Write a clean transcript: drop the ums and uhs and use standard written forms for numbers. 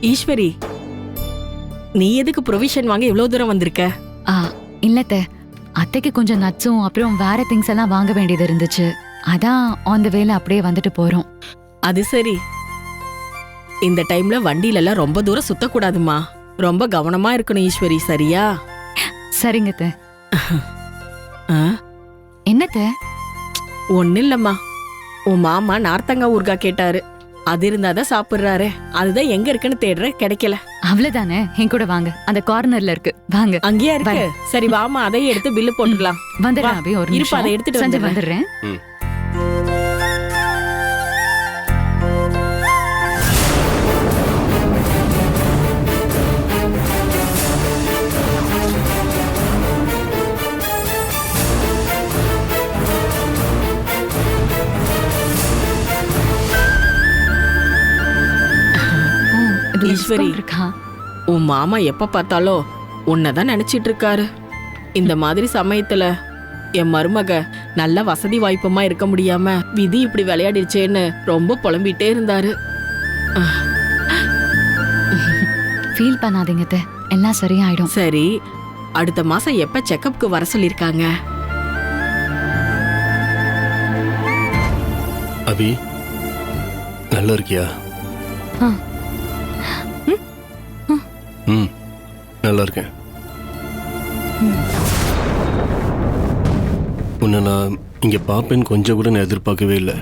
ஈஸ்வரி, நீ எதுக்கு ப்ரொவிஷன் வாங்க இவ்வளவு தூரம் வந்திருக்க? இல்லத்த, அத்தைக்கு கொஞ்சம் நட்ஸும் அப்புறம் வேற திங்ஸ் எல்லாம் வாங்க வேண்டியது இருந்துச்சு. அதான் ஆன் த வேல அப்படியே வந்துட்டு போறோம். அது சரி. இந்த டைம்ல வண்டியில எல்லாம் ரொம்ப தூரம் சுத்தக்கூடாதுமா. ரொம்ப கவனமா இருக்கணும் ஈஸ்வரி, சரியா? சரிங்க அத்தை. என்னத்த? ஒன்னும் இல்லம்மா, உன் மாமா நார்த்தங்காய் ஊறுகாய் கேட்டாரு. அது இருந்தாதான் சாப்பிடுறாரு. அதுதான் எங்க இருக்குன்னு தேடுற, கிடைக்கல. அவ்வளவுதானே, என் கூட வாங்க, அந்த கார்னர்ல இருக்கு, வாங்க. அங்கேயா இருக்கு? சரி வாமா, அதையும் எடுத்து பில்லு போட்டுக்கலாம். வந்துடுறேன் அபி, ஒரு இருப்பா, அதை நிமிஷம் எடுத்துட்டு செஞ்சு வந்துடுறேன். ஈஸ்வரி, உன் மாமா எப்ப பார்த்தாலும் உன்னதான் நினைச்சிட்டு இருக்காரு. இந்த மாதிரி சமயத்துல என் மருமக நல்ல வசதி வாய்ப்புமா இருக்க முடியாம விதி இப்படி விளையாடிச்சேன்னு ரொம்ப புலம்பிட்டே இருந்தாரு. ஃபீல் பண்ணாதீங்க அத்தை, எல்லாம் சரியாயிடும். சரி, அடுத்த மாசம் எப்ப செக்கப்க்கு வர சொல்லிருக்காங்க? அபி, நல்லா இருக்கியா? நல்லா இருக்கேன். உன்னை நான் இங்க பாப்பேன்னு கொஞ்சம் கூட நான் எதிர்பார்க்கவே இல்லை.